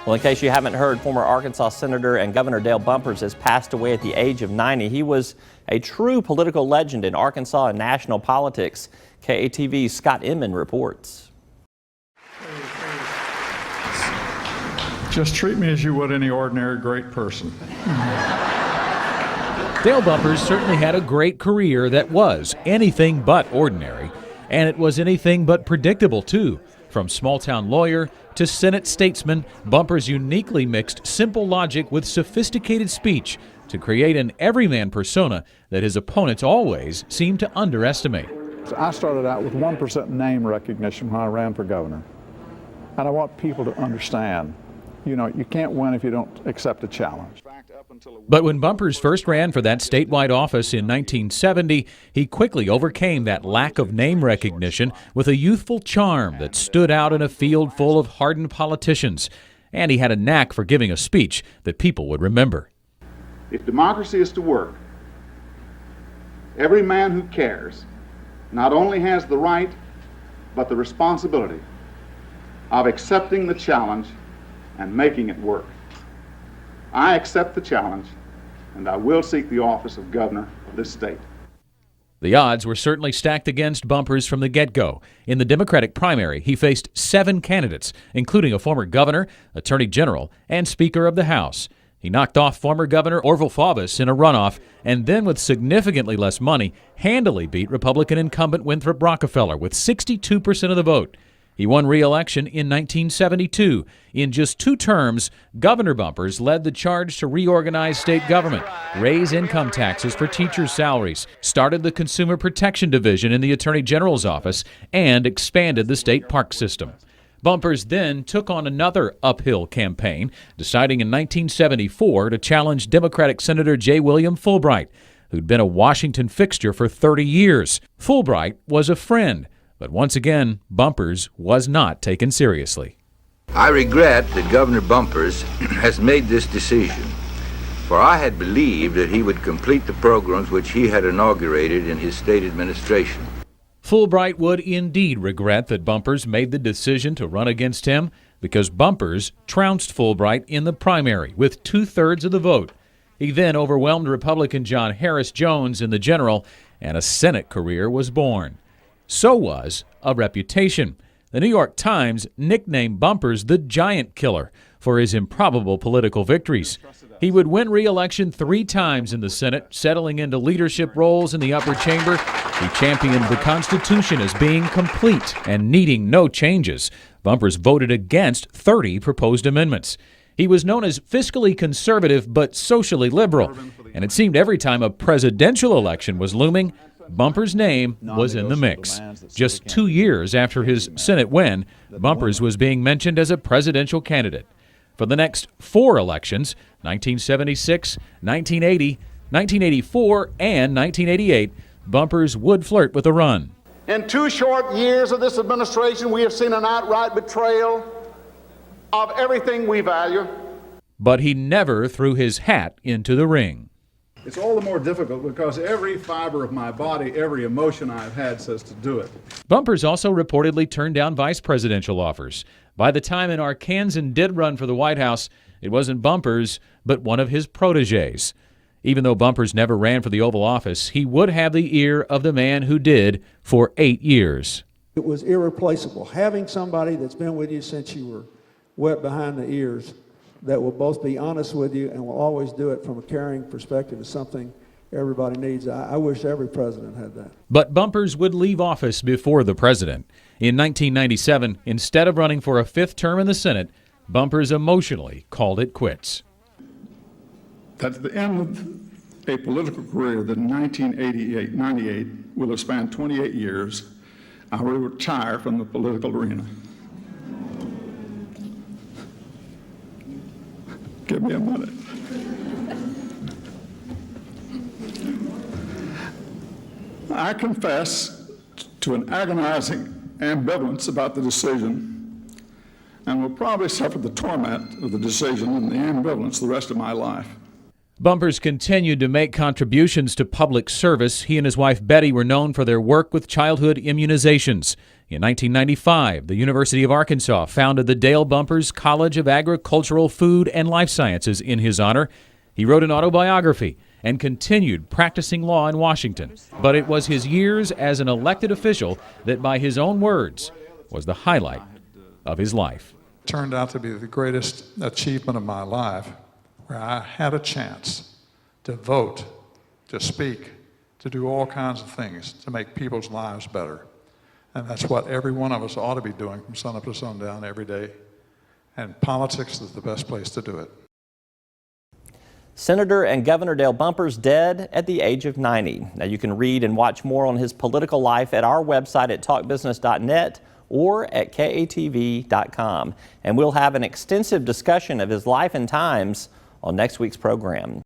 Well, in case you haven't heard, former Arkansas Senator and Governor Dale Bumpers has passed away at the age of 90. He was a true political legend in Arkansas and national politics. KATV's Scott Inman reports. Just treat me as you would any ordinary great person. Dale Bumpers certainly had a great career that was anything but ordinary, and it was anything but predictable, too. From small-town lawyer to Senate statesman, Bumpers uniquely mixed simple logic with sophisticated speech to create an everyman persona that his opponents always seemed to underestimate. I started out with 1% name recognition when I ran for governor. And I want people to understand, you can't win if you don't accept a challenge. But when Bumpers first ran for that statewide office in 1970, he quickly overcame that lack of name recognition with a youthful charm that stood out in a field full of hardened politicians. And he had a knack for giving a speech that people would remember. If democracy is to work, every man who cares not only has the right, but the responsibility of accepting the challenge and making it work. I accept the challenge, and I will seek the office of governor of this state. The odds were certainly stacked against Bumpers from the get-go. In the Democratic primary, he faced 7 candidates, including a former governor, attorney general, and Speaker of the House. He knocked off former Governor Orville Faubus in a runoff, and then with significantly less money, handily beat Republican incumbent Winthrop Rockefeller with 62% of the vote. He won re-election in 1972. In just 2 terms, Governor Bumpers led the charge to reorganize state government, raise income taxes for teachers' salaries, started the Consumer Protection Division in the Attorney General's office, and expanded the state park system. Bumpers then took on another uphill campaign, deciding in 1974 to challenge Democratic Senator J. William Fulbright, who'd been a Washington fixture for 30 years. Fulbright was a friend, but once again, Bumpers was not taken seriously. I regret that Governor Bumpers has made this decision, for I had believed that he would complete the programs which he had inaugurated in his state administration. Fulbright would indeed regret that Bumpers made the decision to run against him, because Bumpers trounced Fulbright in the primary with 2/3 of the vote. He then overwhelmed Republican John Harris Jones in the general, and a Senate career was born. So was a reputation. The New York Times nicknamed Bumpers the Giant Killer for his improbable political victories. He would win re-election 3 times in the Senate, settling into leadership roles in the upper chamber. He championed the Constitution as being complete and needing no changes. Bumpers voted against 30 proposed amendments. He was known as fiscally conservative but socially liberal, and it seemed every time a presidential election was looming, Bumpers' name was in the mix. Just 2 years after his Senate win, Bumpers was being mentioned as a presidential candidate. For the next 4 elections, 1976, 1980, 1984, and 1988, Bumpers would flirt with a run. In 2 short years of this administration, we have seen an outright betrayal of everything we value. But he never threw his hat into the ring. It's all the more difficult because every fiber of my body, every emotion I've had says to do it. Bumpers also reportedly turned down vice presidential offers. By the time an Arkansan did run for the White House, it wasn't Bumpers, but one of his protégés. Even though Bumpers never ran for the Oval Office, he would have the ear of the man who did for 8 years. It was irreplaceable. Having somebody that's been with you since you were wet behind the ears, that will both be honest with you and will always do it from a caring perspective, is something everybody needs. I wish every president had that. But Bumpers would leave office before the president. In 1997, instead of running for a 5th term in the Senate, Bumpers emotionally called it quits. At the end of a political career that in 1998 will have spanned 28 years, I will retire from the political arena. Give me a minute. I confess to an agonizing ambivalence about the decision, and will probably suffer the torment of the decision and the ambivalence the rest of my life. Bumpers continued to make contributions to public service. He and his wife Betty were known for their work with childhood immunizations. In 1995, the University of Arkansas founded the Dale Bumpers College of Agricultural, Food, and Life Sciences in his honor. He wrote an autobiography and continued practicing law in Washington. But it was his years as an elected official that, by his own words, was the highlight of his life. It turned out to be the greatest achievement of my life, where I had a chance to vote, to speak, to do all kinds of things to make people's lives better. And that's what every one of us ought to be doing from sun up to sundown every day. And politics is the best place to do it. Senator and Governor Dale Bumpers dead at the age of 90. Now you can read and watch more on his political life at our website at talkbusiness.net or at KATV.com. And we'll have an extensive discussion of his life and times on next week's program.